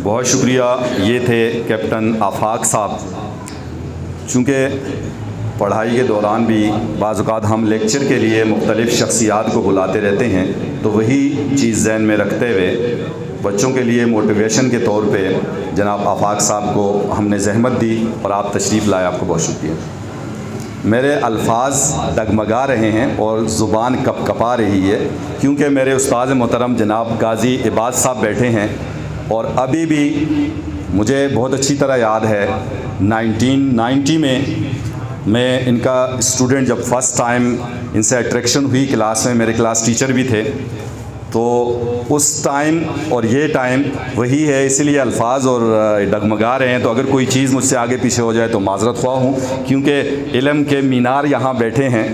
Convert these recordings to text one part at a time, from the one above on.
بہت شکریہ. یہ تھے کیپٹن آفاق صاحب. چونکہ پڑھائی کے دوران بھی بعض اوقات ہم لیکچر کے لیے مختلف شخصیات کو بلاتے رہتے ہیں، تو وہی چیز ذہن میں رکھتے ہوئے بچوں کے لیے موٹیویشن کے طور پہ جناب آفاق صاحب کو ہم نے زحمت دی اور آپ تشریف لائے. آپ کو بہت شکریہ. میرے الفاظ ڈگمگا رہے ہیں اور زبان کپ کپا رہی ہے، کیونکہ میرے استاد محترم جناب قاضی عباد صاحب بیٹھے ہیں، اور ابھی بھی مجھے بہت اچھی طرح یاد ہے 1990 میں ان کا اسٹوڈنٹ جب فرسٹ ٹائم ان سے اٹریکشن ہوئی کلاس میں، میرے کلاس ٹیچر بھی تھے، تو اس ٹائم اور یہ ٹائم وہی ہے، اسی لیے الفاظ اور ڈگمگا رہے ہیں. تو اگر کوئی چیز مجھ سے آگے پیچھے ہو جائے تو معذرت خواہ ہوں، کیونکہ علم کے مینار یہاں بیٹھے ہیں،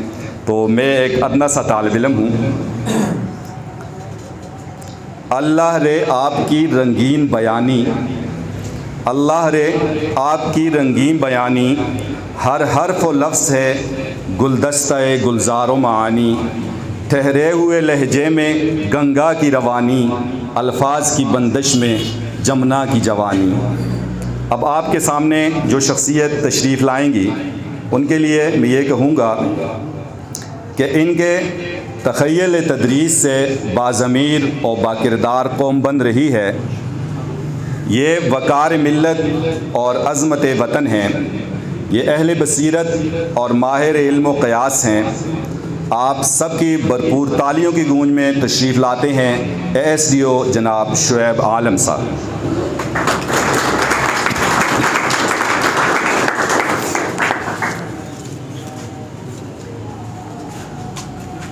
تو میں ایک ادنا سا طالب علم ہوں. اللہ رے آپ کی رنگین بیانی، اللہ رے آپ کی رنگین بیانی، ہر حرف و لفظ ہے گلدستہ گلزار و معانی. ٹھہرے ہوئے لہجے میں گنگا کی روانی، الفاظ کی بندش میں جمنا کی جوانی. اب آپ کے سامنے جو شخصیت تشریف لائیں گی ان کے لیے میں یہ کہوں گا کہ ان کے تخیل تدریس سے باضمیر اور باکردار قوم بن رہی ہے. یہ وقار ملت اور عظمت وطن ہیں، یہ اہل بصیرت اور ماہر علم و قیاس ہیں. آپ سب کی بھرپور تالیوں کی گونج میں تشریف لاتے ہیں ASDO جناب شعیب عالم صاحب.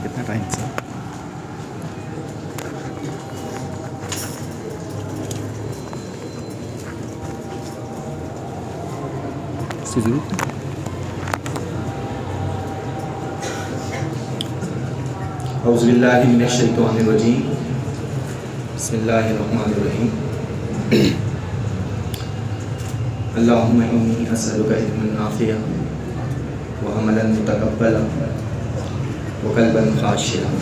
کتنا ٹائم صاحب؟ اعوذ باللہ من الشیطان الرجیم، بسم اللہ الرحمن الرحیم. اللہم انی اسألک علما نافعا وعملا متقبلا وقلبا خاشعا.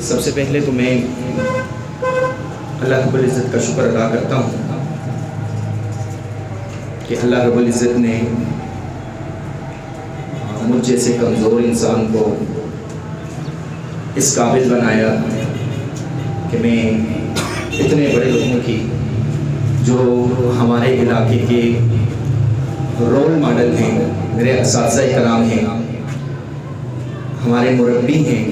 سب سے پہلے تو میں اللہ رب العزت کا شکر ادا کرتا ہوں کہ اللہ رب العزت نے مجھ جیسے کمزور انسان کو اس قابل بنایا کہ میں اتنے بڑے لوگوں کی جو ہمارے علاقے کے رول ماڈل ہیں، میرے اساتذہ کرام ہیں، ہمارے مربی ہیں،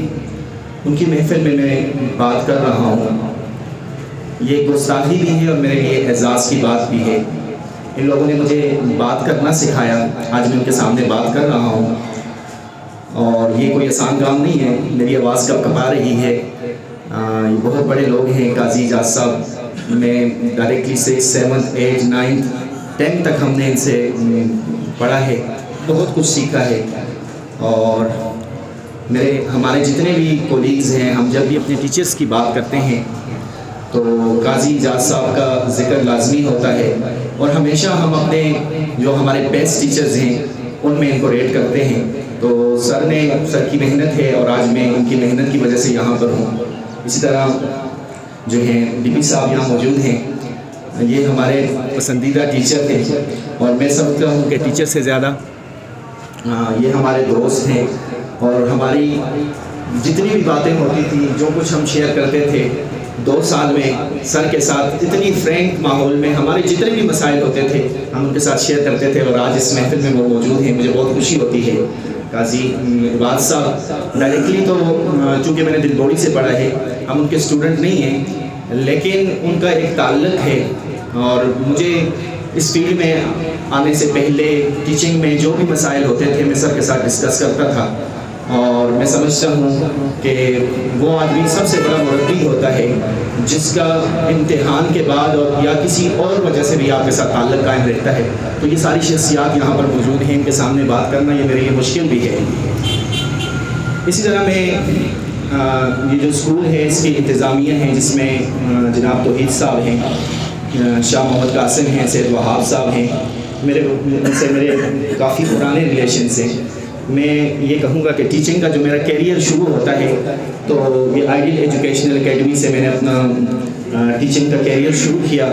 ان کی محفل میں میں بات کر رہا ہوں. یہ گستاخی بھی ہے اور میرے لیے اعزاز کی بات بھی ہے. ان لوگوں نے مجھے بات کرنا سکھایا، آج میں ان کے سامنے بات کر رہا ہوں، اور یہ کوئی آسان کام نہیں ہے. میری آواز کب کپا رہی ہے. یہ بہت بڑے لوگ ہیں. قاضی اعجاز صاحب، میں ڈائریکٹلی سے 7th 8th 9th 10th تک ہم نے ان سے پڑھا ہے، بہت کچھ سیکھا ہے. اور ہمارے جتنے بھی کولیگز ہیں، ہم جب بھی اپنے ٹیچرز کی بات کرتے ہیں تو قاضی اعجاز صاحب کا ذکر لازمی ہوتا ہے، اور ہمیشہ ہم اپنے جو ہمارے بیسٹ ٹیچرز ہیں ان میں ان کو ریٹ کرتے ہیں. تو سر کی محنت ہے اور آج میں ان کی محنت کی وجہ سے یہاں پر ہوں. اسی طرح جو ہیں ڈی پی صاحب یہاں موجود ہیں، یہ ہمارے پسندیدہ ٹیچر ہیں، اور میں سمجھتا ہوں کہ ٹیچر سے زیادہ یہ ہمارے دوست ہیں. اور ہماری جتنی بھی باتیں ہوتی تھیں، جو کچھ ہم شیئر کرتے تھے 2 سال میں سر کے ساتھ اتنی فرینک ماحول میں ہمارے جتنے بھی مسائل ہوتے تھے ہم ان کے ساتھ شیئر کرتے تھے. اور آج اس محفل میں وہ موجود ہیں، مجھے بہت خوشی ہوتی ہے. قاضی عباد صاحب ڈائریکٹلی تو چونکہ میں نے دل بوڑی سے پڑھا ہے، ہم ان کے اسٹوڈنٹ نہیں ہیں، لیکن ان کا ایک تعلق ہے. اور مجھے اس فیلڈ میں آنے سے پہلے ٹیچنگ میں جو بھی مسائل ہوتے تھے میں سر کے ساتھ ڈسکس کرتا تھا. اور میں سمجھتا ہوں کہ وہ آدمی سب سے بڑا مربی ہوتا ہے جس کا امتحان کے بعد اور یا کسی اور وجہ سے بھی آپ کے ساتھ تعلق قائم رہتا ہے. تو یہ ساری شخصیات یہاں پر موجود ہیں، ان کے سامنے بات کرنا یہ میرے لیے مشکل بھی ہے. اسی طرح میں یہ جو اسکول ہے اس کی انتظامیہ ہیں، جس میں جناب توحید صاحب ہیں، شاہ محمد قاسم ہیں، سید وہاب صاحب ہیں، ان سے میرے کافی پرانے ریلیشنز ہیں. میں یہ کہوں گا کہ ٹیچنگ کا جو میرا کیریئر شروع ہوتا ہے تو یہ آئیڈیل ایجوکیشنل اکیڈمی سے میں نے اپنا ٹیچنگ کا کیریئر شروع کیا،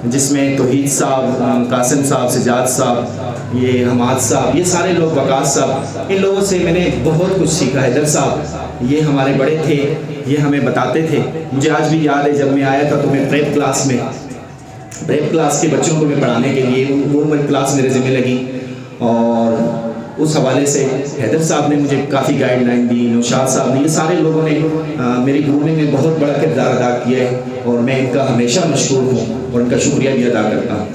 جس میں توحید صاحب، قاسم صاحب، سجاد صاحب، یہ حماد صاحب، یہ سارے لوگ، وقاص صاحب، ان لوگوں سے میں نے بہت کچھ سیکھا۔ حیدر صاحب یہ ہمارے بڑے تھے، یہ ہمیں بتاتے تھے۔ مجھے آج بھی یاد ہے جب میں آیا تھا تو میں پریپ کلاس کے بچوں کو میں پڑھانے کے لیے وہ کلاس میرے ذمہ لگی، اور اس حوالے سے حیدر صاحب نے مجھے کافی گائیڈ لائن دی، نوشاد صاحب نے، یہ سارے لوگوں نے میری گرومنگ میں بہت بڑا کردار ادا کیا ہے، اور میں ان کا ہمیشہ مشکور ہوں اور ان کا شکریہ بھی ادا کرتا ہوں۔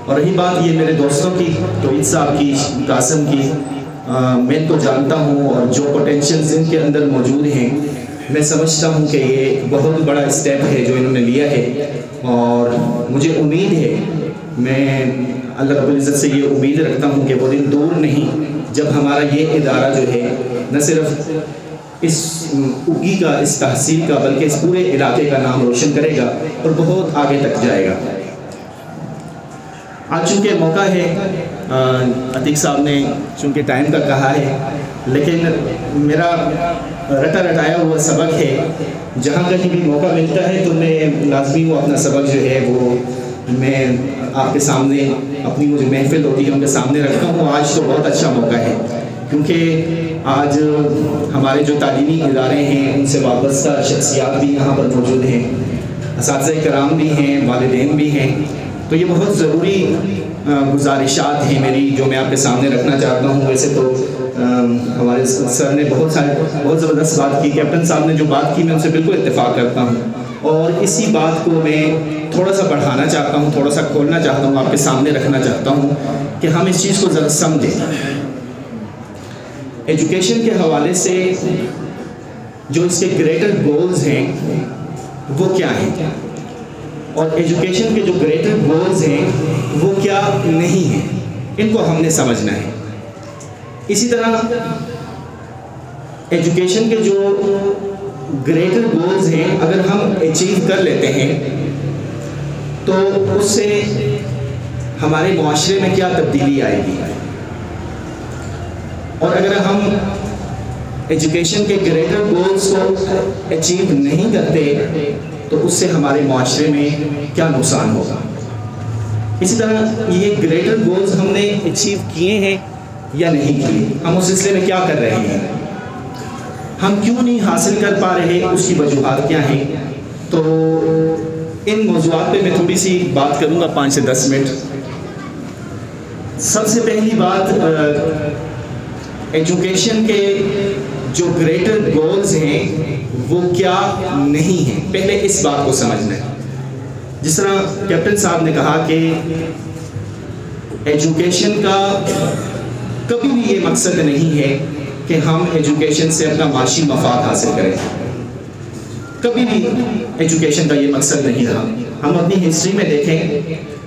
اور رہی بات یہ میرے دوستوں کی، توحید صاحب کی، قاسم کی، میں ان کو جانتا ہوں، اور جو پوٹینشیلز ان کے اندر موجود ہیں، میں سمجھتا ہوں کہ یہ بہت بڑا اسٹیپ ہے جو انہوں نے لیا ہے، اور مجھے امید ہے، میں اللہ رب العزت سے یہ امید رکھتا ہوں کہ وہ دن دور نہیں جب ہمارا یہ ادارہ جو ہے نہ صرف اس اگی کا، اس تحصیل کا، بلکہ اس پورے علاقے کا نام روشن کرے گا اور بہت آگے تک جائے گا۔ آج چونکہ موقع ہے، عتیق صاحب نے چونکہ ٹائم کا کہا ہے، لیکن میرا رٹا رٹایا ہوا سبق ہے، جہاں کہیں بھی موقع ملتا ہے تو میں لازمی وہ اپنا سبق جو ہے وہ میں آپ کے سامنے، اپنی وہ جو محفل ہوتی ہے ان کے سامنے رکھتا ہوں۔ آج تو بہت اچھا موقع ہے، کیونکہ آج ہمارے جو تعلیمی ادارے ہیں ان سے وابستہ شخصیات بھی یہاں پر موجود ہیں، اساتذہ کرام بھی ہیں، والدین بھی ہیں، تو یہ بہت ضروری گزارشات ہیں میری جو میں آپ کے سامنے رکھنا چاہتا ہوں۔ ویسے تو ہمارے سر نے بہت زبردست بات کی، کیپٹن صاحب نے جو بات کی میں ان سے بالکل اتفاق کرتا ہوں، اور اسی بات کو میں تھوڑا سا بڑھانا چاہتا ہوں، تھوڑا سا کھولنا چاہتا ہوں، آپ کے سامنے رکھنا چاہتا ہوں کہ ہم اس چیز کو ذرا سمجھیں۔ ایجوکیشن کے حوالے سے جو اس کے گریٹر گولز ہیں وہ کیا ہیں، اور ایجوکیشن کے جو گریٹر گولز ہیں وہ کیا نہیں ہیں، ان کو ہم نے سمجھنا ہے۔ اسی طرح ایجوکیشن کے جو گریٹر گولز ہیں اگر ہم اچیو کر لیتے ہیں تو اس سے ہمارے معاشرے میں کیا تبدیلی آئے گی، اور اگر ہم ایجوکیشن کے گریٹر گولز کو اچیو نہیں کرتے تو اس سے ہمارے معاشرے میں کیا نقصان ہوگا۔ اسی طرح یہ گریٹر گولز ہم نے اچیو کیے ہیں یا نہیں کیے، ہم اس سلسلے میں کیا کر رہے ہیں، ہم کیوں نہیں حاصل کر پا رہے، اس کی وجوہات کیا ہیں۔ تو ان موضوعات پہ میں تھوڑی سی بات کروں گا، 5 سے 10 منٹ۔ سب سے پہلی بات، ایجوکیشن کے جو گریٹر گولز ہیں وہ کیا نہیں ہیں، پہلے اس بات کو سمجھنا ہے۔ جس طرح کیپٹن صاحب نے کہا کہ ایجوکیشن کا کبھی بھی یہ مقصد نہیں ہے کہ ہم ایجوکیشن سے اپنا معاشی مفاد حاصل کریں، کبھی بھی ایجوکیشن کا یہ مقصد نہیں رہا۔ ہم اپنی ہسٹری میں دیکھیں،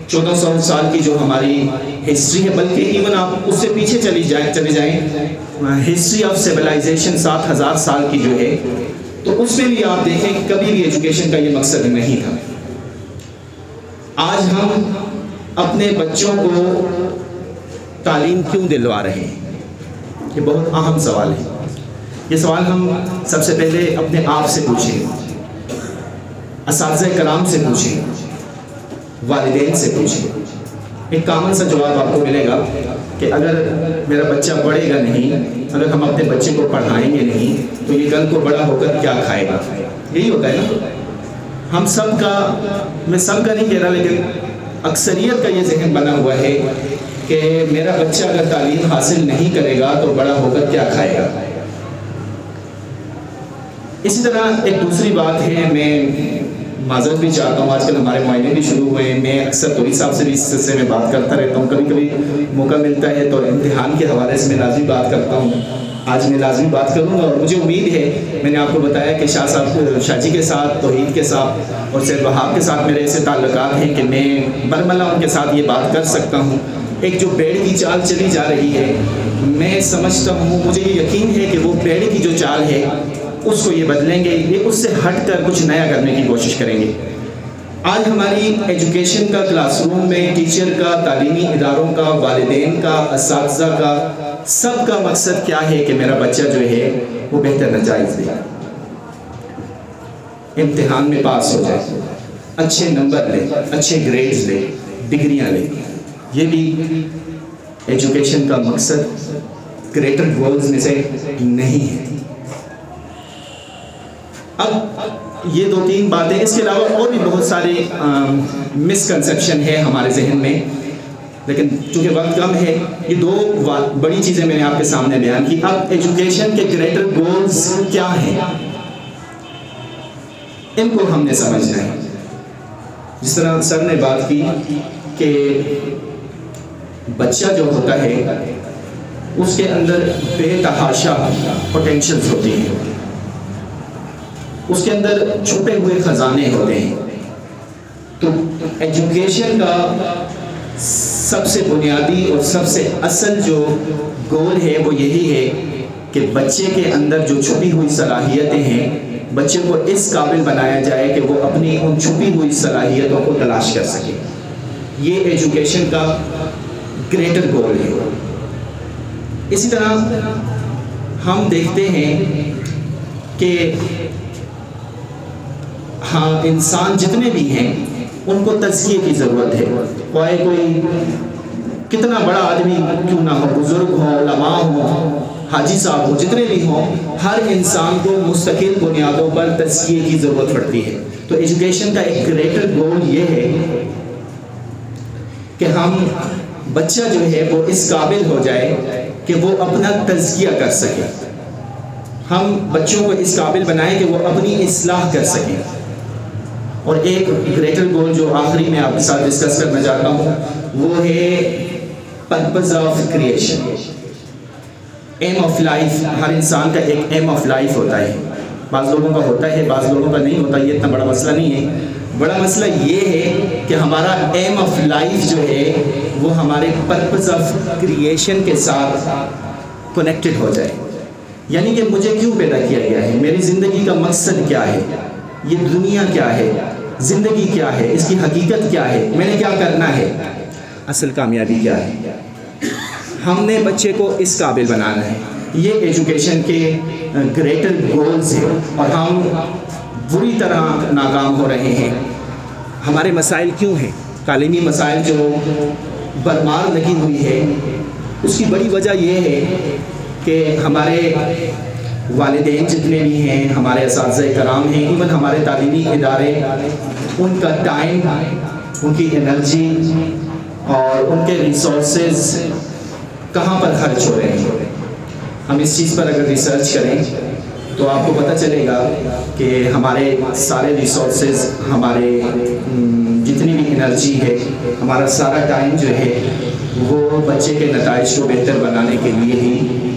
1400 سال کی جو ہماری ہسٹری ہے، بلکہ ایون آپ اس سے پیچھے چلے جائیں، ہسٹری آف سیولائزیشن 7000 سال کی جو ہے، تو اس میں بھی آپ دیکھیں کبھی بھی ایجوکیشن کا یہ مقصد نہیں تھا۔ آج ہم اپنے بچوں کو تعلیم کیوں دلوا رہے ہیں، یہ بہت اہم سوال ہے۔ یہ سوال ہم سب سے پہلے اپنے آپ سے پوچھیں، اساتذہ کرام سے پوچھیں، والدین سے پوچھیں۔ ایک کامن سا جواب آپ کو ملے گا کہ اگر میرا بچہ پڑھے گا نہیں، اگر ہم اپنے بچے کو پڑھائیں گے نہیں تو یہ کل کو بڑا ہو کر کیا کھائے گا، یہی ہوتا ہے نا۔ ہم سب کا، میں سب کا نہیں کہہ رہا لیکن اکثریت کا یہ ذہن بنا ہوا ہے کہ میرا بچہ اگر تعلیم حاصل نہیں کرے گا تو بڑا ہو کر کیا کھائے گا۔ اسی طرح ایک دوسری بات ہے، میں معذرت بھی چاہتا ہوں، آج کل ہمارے معائنے بھی شروع ہوئے ہیں، میں اکثر توحید صاحب سے بھی اس سلسلے میں بات کرتا رہتا ہوں، کبھی کبھی موقع ملتا ہے تو امتحان کے حوالے سے میں لازمی بات کرتا ہوں۔ آج میں لازمی بات کروں گا، اور مجھے امید ہے، میں نے آپ کو بتایا کہ شاہ جی کے ساتھ، توحید کے ساتھ اور سید وہاب کے ساتھ میرے ایسے تعلقات ہیں کہ میں برملا ان کے ساتھ یہ بات کر سکتا ہوں۔ ایک جو بیڑ کی چال چلی جا رہی ہے، میں سمجھتا ہوں، مجھے یہ یقین ہے کہ وہ بیڑ کی جو چال ہے اس کو یہ بدلیں گے، یہ اس سے ہٹ کر کچھ نیا کرنے کی کوشش کریں گے۔ آج ہماری ایجوکیشن کا، کلاس روم میں ٹیچر کا، تعلیمی اداروں کا، والدین کا، اساتذہ کا، سب کا مقصد کیا ہے کہ میرا بچہ جو ہے وہ بہتر نتائج دے، امتحان میں پاس ہو جائے۔ اچھے نمبر لیں، اچھے گریڈز لیں، ڈگریاں لیں، یہ بھی ایجوکیشن کا مقصد گریٹر گولز میں سے نہیں ہے۔ اب یہ 2-3 باتیں، اس کے علاوہ اور بھی بہت سارے مسکنسیپشن ہے ہمارے ذہن میں، لیکن چونکہ وقت کم ہے، یہ 2 بڑی چیزیں میں نے آپ کے سامنے بیان کی۔ اب ایجوکیشن کے گریٹر گولز کیا ہیں، ان کو ہم نے سمجھنا ہے۔ جس طرح سر نے بات کی کہ بچہ جو ہوتا ہے اس کے اندر بے تحاشا پوٹینشلز ہوتی ہیں، اس کے اندر چھپے ہوئے خزانے ہوتے ہیں۔ تو ایجوکیشن کا سب سے بنیادی اور سب سے اصل جو گول ہے وہ یہی ہے کہ بچے کے اندر جو چھپی ہوئی صلاحیتیں ہیں، بچے کو اس قابل بنایا جائے کہ وہ اپنی ان چھپی ہوئی صلاحیتوں کو تلاش کر سکے۔ یہ ایجوکیشن کا گریٹر گول ہے۔ اسی طرح ہم دیکھتے ہیں کہ ہاں، انسان جتنے بھی ہیں ان کو تزکیے کی ضرورت ہے، خواہ کوئی کتنا بڑا آدمی کیوں نہ ہو، بزرگ ہو، علماء ہو، حاجی صاحب ہو، جتنے بھی ہوں، ہر انسان کو مستقل بنیادوں پر تزکیے کی ضرورت پڑتی ہے۔ تو ایجوکیشن کا ایک گریٹر گول یہ ہے کہ ہم بچہ جو ہے وہ اس قابل ہو جائے کہ وہ اپنا تزکیہ کر سکے، ہم بچوں کو اس قابل بنائیں کہ وہ اپنی اصلاح کر سکیں۔ اور ایک گریٹر گول جو آخری میں آپ کے ساتھ ڈسکس کرنا چاہتا ہوں وہ ہے purpose of creation, aim of life. ہر انسان کا ایک ایم آف لائف ہوتا ہے، بعض لوگوں کا ہوتا ہے، بعض لوگوں کا نہیں ہوتا۔ یہ اتنا بڑا مسئلہ نہیں ہے، بڑا مسئلہ یہ ہے کہ ہمارا ایم آف لائف جو ہے وہ ہمارے پرپز آف کریشن کے ساتھ کنیکٹڈ ہو جائے۔ یعنی کہ مجھے کیوں پیدا کیا گیا ہے، میری زندگی کا مقصد کیا ہے، یہ دنیا کیا ہے، زندگی کیا ہے، اس کی حقیقت کیا ہے، میں نے کیا کرنا ہے، اصل کامیابی کیا ہے۔ ہم نے بچے کو اس قابل بنانا ہے۔ یہ ایجوکیشن کے گریٹر گولز ہیں، اور ہم بری طرح ناکام ہو رہے ہیں۔ ہمارے مسائل کیوں ہیں، تعلیمی مسائل جو برمار لگی ہوئی ہے، اس کی بڑی وجہ یہ ہے کہ ہمارے والدین جتنے بھی ہیں، ہمارے اساتذہ کرام ہیں، ایون ہمارے تعلیمی ادارے، ان کا ٹائم، ان کی انرجی اور ان کے ریسورسز کہاں پر خرچ ہو رہے ہیں۔ ہم اس چیز پر اگر ریسرچ کریں تو آپ کو پتہ چلے گا کہ ہمارے سارے ریسورسز، ہمارے جتنی بھی انرجی ہے، ہمارا سارا ٹائم جو ہے وہ بچے کے نتائج کو بہتر بنانے کے لیے ہی،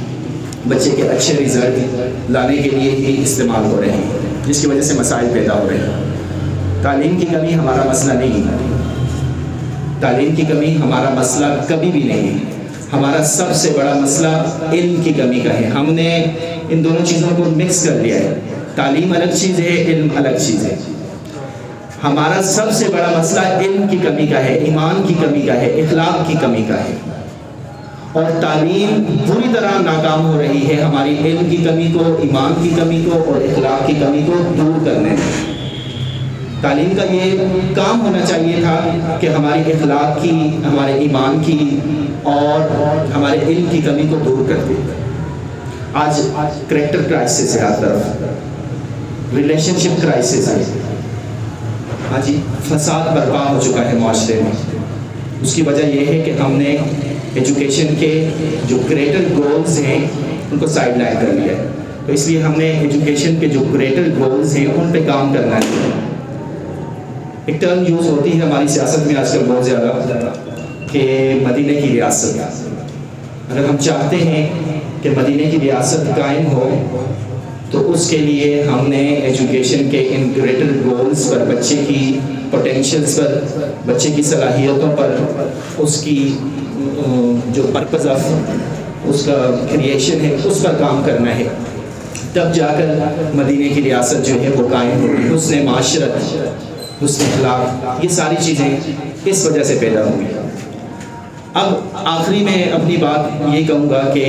بچے کے اچھے رزلٹ لانے کے لیے ہی استعمال ہو رہے ہیں، جس کی وجہ سے مسائل پیدا ہو رہے ہیں۔ تعلیم کی کمی ہمارا مسئلہ نہیں ہے، تعلیم کی کمی ہمارا مسئلہ کبھی بھی نہیں ہے۔ ہمارا سب سے بڑا مسئلہ علم کی کمی کا ہے۔ ہم نے ان دونوں چیزوں کو مکس کر لیا ہے، تعلیم الگ چیز ہے، علم الگ چیز ہے۔ ہمارا سب سے بڑا مسئلہ علم کی کمی کا ہے، ایمان کی کمی کا ہے، اخلاق کی کمی کا ہے، اور تعلیم بری طرح ناکام ہو رہی ہے ہماری علم کی کمی کو، ایمان کی کمی کو اور اخلاق کی کمی کو دور کرنے میں۔ تعلیم کا یہ کام ہونا چاہیے تھا کہ ہماری اخلاق کی، ہمارے ایمان کی اور ہمارے علم کی کمی کو دور کر دے۔ آج کریکٹر کرائسس ہے، ہر طرف ریلیشن شپ کرائسس ہے، ہاں جی، فساد برپا ہو چکا ہے معاشرے میں۔ اس کی وجہ یہ ہے کہ ہم نے ایجوکیشن کے جو گریٹر گولز ہیں ان کو سائڈ لائن کر لیا ہے۔ تو اس لیے ہم نے ایجوکیشن کے جو گریٹر گولز ہیں ان پہ کام کرنا ہے۔ ایک ٹرم یوز ہوتی ہے ہماری سیاست میں آج کل بہت زیادہ کہ مدینے کی ریاست۔ اگر ہم چاہتے ہیں کہ مدینے کی ریاست قائم ہو تو اس کے لیے ہم نے ایجوکیشن کے ان گریٹر گولز پر، بچے کی پوٹینشلز پر، بچے کی صلاحیتوں پر، اس کی جو پرپز آف اس کا کریشن ہے اس پر کام کرنا ہے۔ تب جا کر مدینے کی ریاست جو ہے وہ قائم ہوگی۔ حسن معاشرت، حسن اخلاق، یہ ساری چیزیں اس وجہ سے پیدا ہوئی۔ اب آخری میں اپنی بات یہ کہوں گا کہ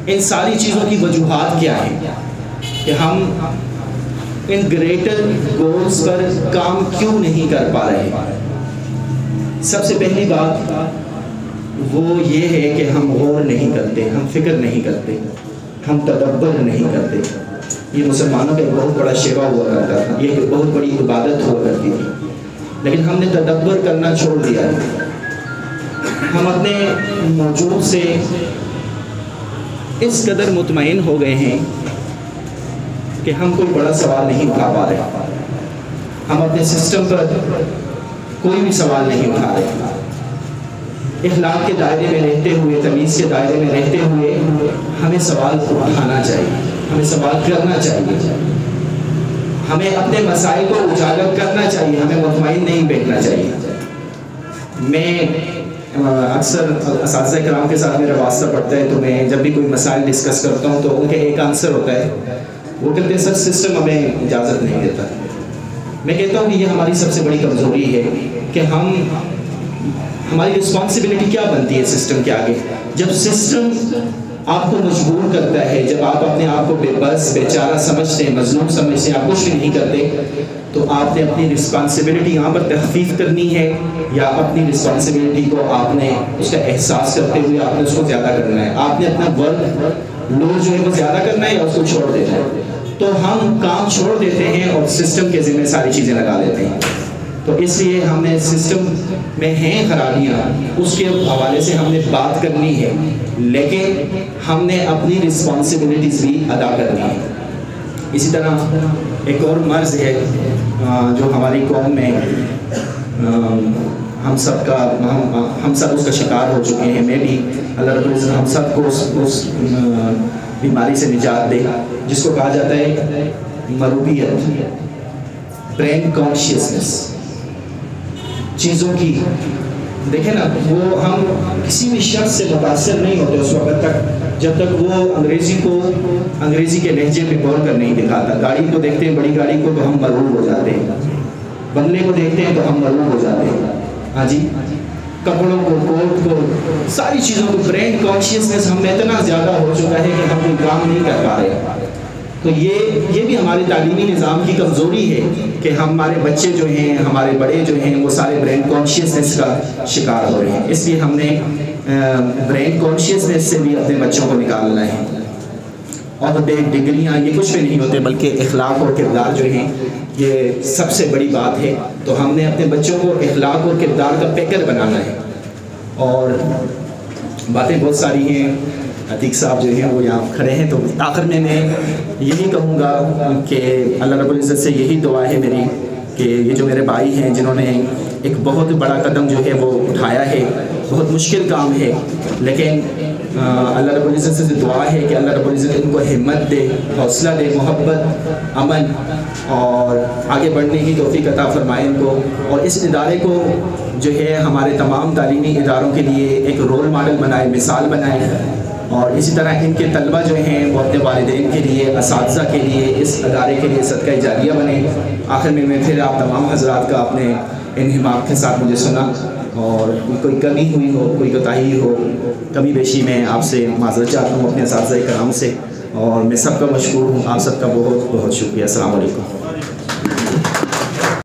ان ساری چیزوں کی وجوہات کیا ہیں کہ ہم ان گریٹر گولز پر کام کیوں نہیں کر پا رہے؟ سب سے پہلی بات وہ یہ ہے کہ ہم غور نہیں کرتے، ہم فکر نہیں کرتے، ہم تدبر نہیں کرتے۔ یہ مسلمانوں کا ایک بہت بڑا شیوا ہوا کرتا تھا، یہ ایک بہت بڑی عبادت ہوا کرتی تھی، لیکن ہم نے تدبر کرنا چھوڑ دیا ہے۔ ہم اپنے موجود سے اس قدر مطمئن ہو گئے ہیں کہ ہم کوئی بڑا سوال نہیں اٹھا پا رہے، ہم اپنے سسٹم پر کوئی بھی سوال نہیں اٹھا رہے۔ اخلاق کے دائرے میں رہتے ہوئے، تمیز کے دائرے میں رہتے ہوئے ہمیں سوال اٹھانا چاہیے، ہمیں سوال کرنا چاہیے، ہمیں اپنے مسائل کو اجاگر کرنا چاہیے، ہمیں مطمئن نہیں بیٹھنا چاہیے۔ میں اکثر اساتذہ کرام کے ساتھ میرا واسطہ پڑتا ہے، تو میں جب بھی کوئی مسائل ڈسکس کرتا ہوں تو ان کے ایک آنسر ہوتا ہے، وہ کہتے ہیں سر سسٹم ہمیں اجازت نہیں دیتا۔ میں کہتا ہوں کہ یہ ہماری سب سے بڑی کمزوری ہے کہ ہماری رسپانسبلٹی کیا بنتی ہے سسٹم کے آگے؟ جب سسٹم آپ کو مجبور کرتا ہے، جب آپ اپنے آپ کو بے بس بیچارہ سمجھتے ہیں، مظلوم سمجھتے ہیں، آپ کچھ بھی نہیں کرتے، تو آپ نے اپنی رسپانسبلٹی یہاں پر تخفیف کرنی ہے، یا اپنی رسپانسبلٹی کو آپ نے اس کا احساس کرتے ہوئے آپ نے اس کو زیادہ کرنا ہے؟ آپ نے اپنا ورک لوڈ جو ہے وہ زیادہ کرنا ہے یا اس کو چھوڑ دینا ہے؟ تو ہم کام چھوڑ دیتے ہیں اور سسٹم کے ذمہ ساری چیزیں لگا دیتے ہیں۔ تو اس لیے ہم نے سسٹم میں ہیں خرابیاں، اس کے حوالے سے ہم نے بات کرنی ہے، لیکن ہم نے اپنی رسپانسبلٹیز بھی ادا کرنی ہے۔ اسی طرح ایک اور مرض ہے جو ہماری قوم میں ہم سب اس کا شکار ہو چکے ہیں۔ میں بھی، اللہ رب العزت ہم سب کو اس بیماری سے نجات دے، جس کو کہا جاتا ہے مروبیت، برین کانشیسنس، چیزوں کی۔ دیکھیں نا، وہ ہم کسی بھی شخص سے متاثر نہیں ہوتے اس وقت تک جب تک وہ انگریزی کے لہجے میں بول کر نہیں دکھاتا۔ گاڑی کو دیکھتے ہیں، بڑی گاڑی کو، تو ہم مرعوب ہو جاتے ہیں، بنگلے کو دیکھتے ہیں تو ہم مرعوب ہو جاتے ہیں، ہاں جی، کپڑوں کو، کوٹ کو، ساری چیزوں کو۔ برینڈ کانشیسنس ہم میں اتنا زیادہ ہو چکا ہے کہ ہم کوئی کام نہیں کر پا رہے۔ تو یہ بھی ہمارے تعلیمی نظام کی کمزوری ہے کہ ہمارے بچے جو ہیں، ہمارے بڑے جو ہیں، وہ سارے برین کانشیسنس کا شکار ہو رہے ہیں۔ اس لیے ہم نے برین کانشیسنس سے بھی اپنے بچوں کو نکالنا ہے۔ اور ڈگریاں یہ کچھ بھی نہیں ہوتے، بلکہ اخلاق اور کردار جو ہیں یہ سب سے بڑی بات ہے۔ تو ہم نے اپنے بچوں کو اخلاق اور کردار کا پیکر بنانا ہے۔ اور باتیں بہت ساری ہیں، عتیق صاحب جو ہیں وہ یہاں کھڑے ہیں، تو آخر میں یہی کہوں گا کہ اللہ رب العزت سے یہی دعا ہے میری کہ یہ جو میرے بھائی ہیں جنہوں نے ایک بہت بڑا قدم جو ہے وہ اٹھایا ہے، بہت مشکل کام ہے، لیکن اللہ رب العزت سے دعا ہے کہ اللہ رب العزت ان کو ہمت دے، حوصلہ دے، محبت، امن اور آگے بڑھنے کی توفیق عطا فرمائے ان کو، اور اس ادارے کو جو ہے ہمارے تمام تعلیمی اداروں کے لیے ایک رول ماڈل بنائے، مثال بنائے، اور اسی طرح ان کے طلبہ جو ہیں وہ اپنے والدین کے لیے، اساتذہ کے لیے، اس ادارے کے لیے صدقہ جاریہ بنے۔ آخر میں پھر آپ تمام حضرات کا اپنے انہماک کے ساتھ مجھے سنا، اور کوئی کمی ہوئی ہو، کوئی کوتاہی ہو، کمی بیشی میں آپ سے معذرت چاہتا ہوں اپنے اساتذہ کرام سے، اور میں سب کا مشکور ہوں۔ آپ سب کا بہت بہت شکریہ۔ السلام علیکم۔